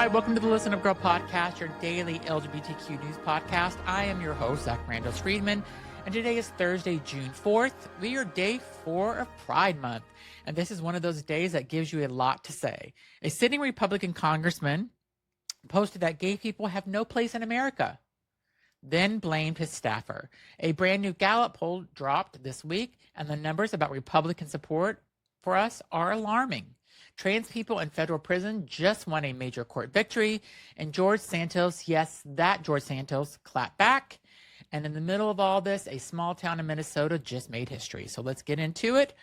right, welcome to the Listen Up Girl podcast, your daily LGBTQ news podcast. I am your host, Zach Randall Friedman, and today is Thursday, June 4th. We are day 4 of Pride Month, and this is one of those days that gives you a lot to say. A sitting Republican congressman posted that gay people have no place in America, then blamed his staffer. A brand new Gallup poll dropped this week, and the numbers about Republican support for us are alarming. Trans people in federal prison just won a major court victory, and George Santos, yes, that George Santos, clapped back. And in the middle of all this, a small town in Minnesota just made history. So let's get into it.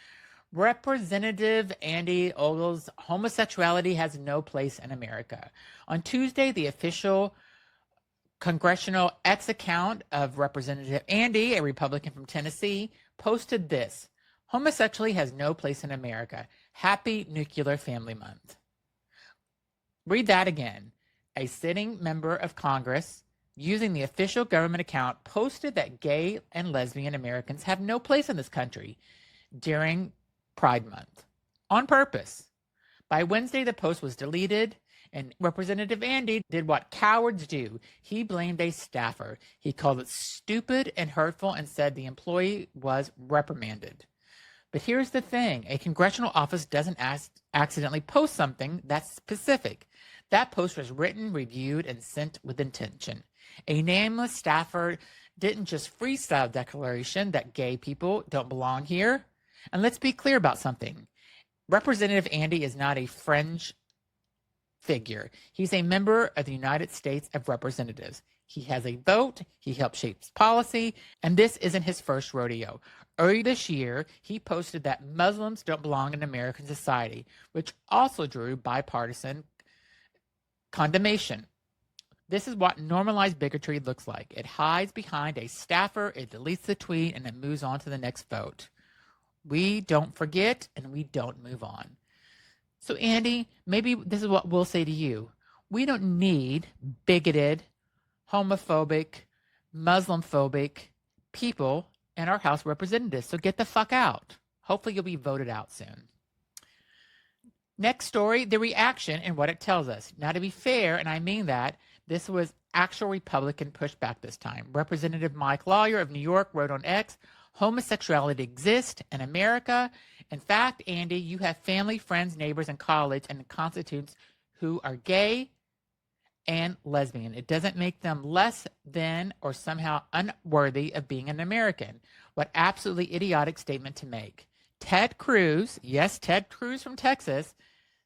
Representative Andy Ogles, homosexuality has no place in America. On Tuesday, the official Congressional X account of Representative Andy, a Republican from Tennessee, posted this: homosexuality has no place in America. Happy Nuclear Family Month. Read that again. A sitting member of Congress, using the official government account, posted that gay and lesbian Americans have no place in this country during Pride Month on purpose. By Wednesday, the post was deleted, and Representative Andy did what cowards do. He blamed a staffer. He called it stupid and hurtful and said the employee was reprimanded. But here's the thing. A congressional office doesn't accidentally post something that's specific. That post was written, reviewed, and sent with intention. A nameless staffer didn't just freestyle a declaration that gay people don't belong here. And let's be clear about something. Representative Andy is not a fringe figure. He's a member of the United States of Representatives. He has a vote, he helps shape policy, and this isn't his first rodeo. Early this year, he posted that Muslims don't belong in American society, which also drew bipartisan condemnation. This is what normalized bigotry looks like. It hides behind a staffer, it deletes the tweet, and it moves on to the next vote. We don't forget, and we don't move on. So, Andy, maybe this is what we'll say to you. We don't need bigoted, homophobic, Muslim-phobic people in our House of Representatives. So get the fuck out. Hopefully you'll be voted out soon. Next story, the reaction and what it tells us. Now, to be fair, and I mean that, this was actual Republican pushback this time. Representative Mike Lawler of New York wrote on X, homosexuality exists in America. In fact, Andy, you have family, friends, neighbors, and colleagues and constituents who are gay and lesbian. It doesn't make them less than or somehow unworthy of being an American. What absolutely idiotic statement to make. Ted Cruz, yes, Ted Cruz from Texas,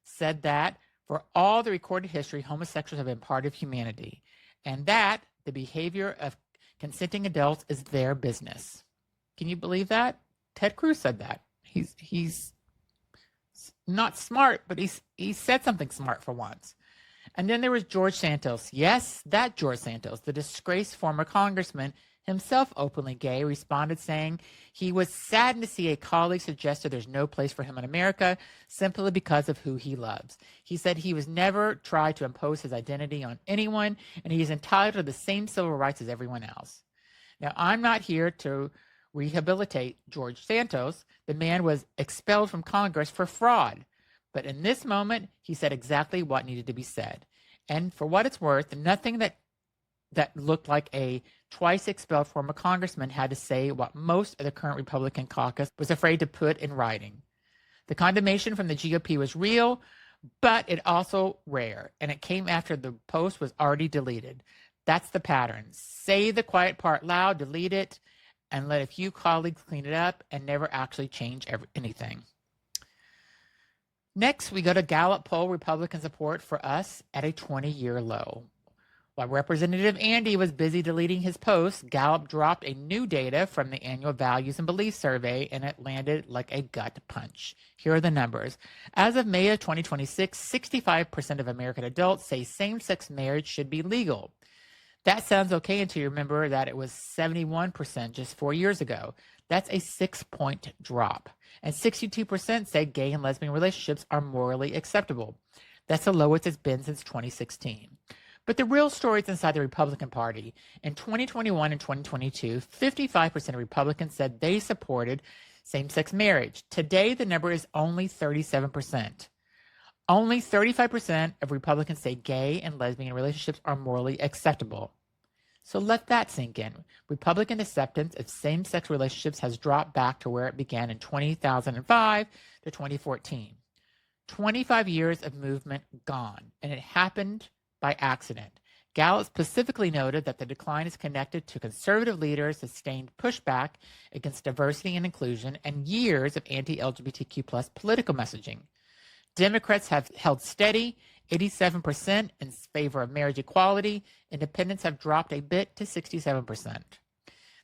said that for all the recorded history, homosexuals have been part of humanity, and that the behavior of consenting adults is their business. Can you believe that? Ted Cruz said that. He's not smart, but he said something smart for once. And then there was George Santos. Yes, that George Santos, the disgraced former congressman, himself openly gay, responded saying he was saddened to see a colleague suggested there's no place for him in America simply because of who he loves. He said he was never tried to impose his identity on anyone, and he is entitled to the same civil rights as everyone else. Now, I'm not here to rehabilitate George Santos. The man was expelled from Congress for fraud. But in this moment, he said exactly what needed to be said. And for what it's worth, nothing that looked like a twice expelled former congressman had to say what most of the current Republican caucus was afraid to put in writing. The condemnation from the GOP was real, but it also rare. And it came after the post was already deleted. That's the pattern. Say the quiet part loud, delete it, and let a few colleagues clean it up and never actually change anything. Next, we go to Gallup poll Republican support for us at a 20-year low. While Representative Andy was busy deleting his posts, Gallup dropped a new data from the annual Values and Beliefs Survey, and it landed like a gut punch. Here are the numbers. As of May of 2026, 65% of American adults say same-sex marriage should be legal. That sounds okay until you remember that it was 71% just 4 years ago. That's a 6-point drop. And 62% say gay and lesbian relationships are morally acceptable. That's the lowest it's been since 2016. But the real story is inside the Republican Party. In 2021 and 2022, 55% of Republicans said they supported same-sex marriage. Today, the number is only 37%. Only 35% of Republicans say gay and lesbian relationships are morally acceptable. So let that sink in. Republican acceptance of same-sex relationships has dropped back to where it began in 2005 to 2014. 25 years of movement gone, and it happened by accident. Gallup specifically noted that the decline is connected to conservative leaders' sustained pushback against diversity and inclusion and years of anti-LGBTQ plus political messaging. Democrats have held steady, 87% in favor of marriage equality. Independents have dropped a bit to 67%.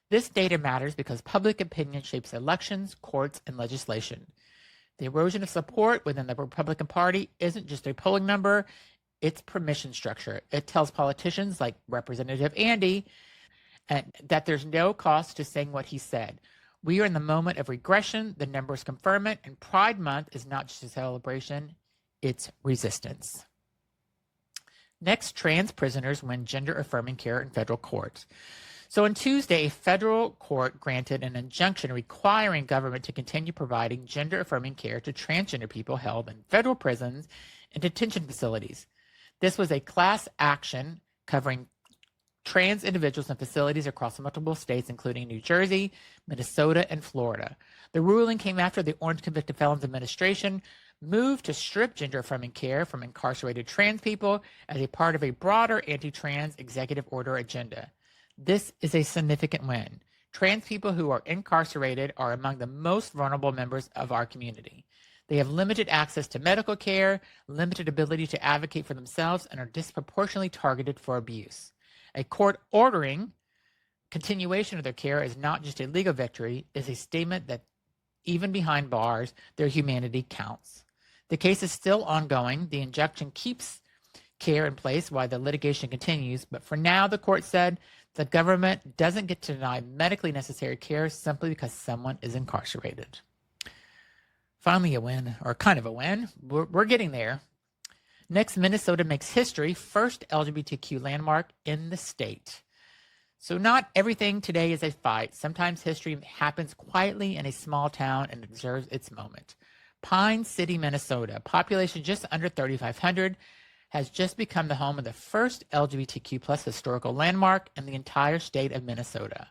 This data matters because public opinion shapes elections, courts, and legislation. The erosion of support within the Republican Party isn't just a polling number, it's permission structure. It tells politicians like Representative Andy that there's no cost to saying what he said. We are in the moment of regression. The numbers confirm it. And Pride Month is not just a celebration, it's resistance. Next, trans prisoners win gender-affirming care in federal courts. So on Tuesday, a federal court granted an injunction requiring government to continue providing gender-affirming care to transgender people held in federal prisons and detention facilities. This was a class action covering trans individuals in facilities across multiple states, including New Jersey, Minnesota, and Florida. The ruling came after the Orange Convicted Felons Administration moved to strip gender-affirming care from incarcerated trans people as a part of a broader anti-trans executive order agenda. This is a significant win. Trans people who are incarcerated are among the most vulnerable members of our community. They have limited access to medical care, limited ability to advocate for themselves, and are disproportionately targeted for abuse. A court ordering continuation of their care is not just a legal victory, it's a statement that even behind bars, their humanity counts. The case is still ongoing. The injunction keeps care in place while the litigation continues, but for now, the court said the government doesn't get to deny medically necessary care simply because someone is incarcerated. Finally, a win, or kind of a win. We're getting there. Next, Minnesota makes history, first LGBTQ landmark in the state. So not everything today is a fight. Sometimes history happens quietly in a small town and deserves its moment. Pine City, Minnesota, population just under 3,500, has just become the home of the first LGBTQ plus historical landmark in the entire state of Minnesota.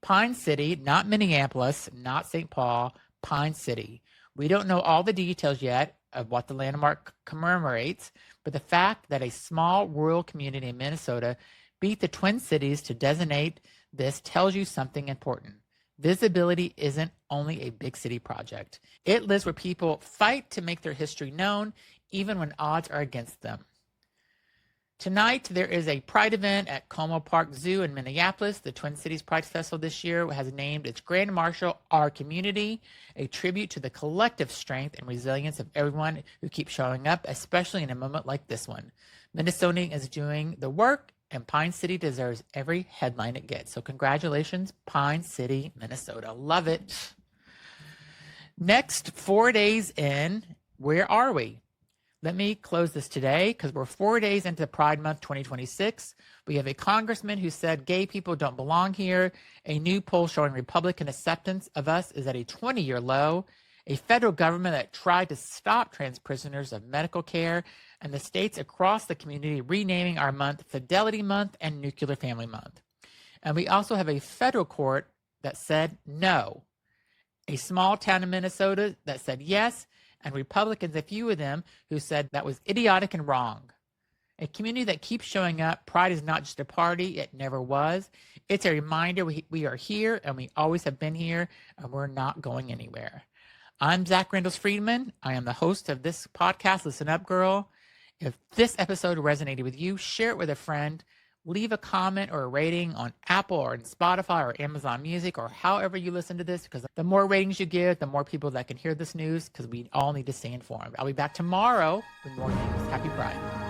Pine City, not Minneapolis, not St. Paul, Pine City. We don't know all the details yet of what the landmark commemorates, but the fact that a small rural community in Minnesota beat the Twin Cities to designate this tells you something important. Visibility isn't only a big city project. It lives where people fight to make their history known, even when odds are against them. Tonight, there is a Pride event at Como Park Zoo in Minneapolis. The Twin Cities Pride Festival this year has named its Grand Marshal Our Community, a tribute to the collective strength and resilience of everyone who keeps showing up, especially in a moment like this one. Minnesota is doing the work, and Pine City deserves every headline it gets. So congratulations, Pine City, Minnesota. Love it. Next, 4 days in, where are we? Let me close this today because we're 4 days into Pride Month 2026. We have a congressman who said gay people don't belong here. A new poll showing Republican acceptance of us is at a 20-year low. A federal government that tried to stop trans prisoners of medical care, and the states across the community renaming our month Fidelity Month and Nuclear Family Month. And we also have a federal court that said no. A small town in Minnesota that said yes, and Republicans, a few of them, who said that was idiotic and wrong. A community that keeps showing up. Pride is not just a party. It never was. It's a reminder we are here, and we always have been here, and we're not going anywhere. I'm Zach Randles-Friedman. I am the host of this podcast, Listen Up Girl. If this episode resonated with you, share it with a friend. Leave a comment or a rating on Apple or on Spotify or Amazon Music or however you listen to this, because the more ratings you give, the more people that can hear this news, because we all need to stay informed. I'll be back tomorrow with more news. Happy Pride.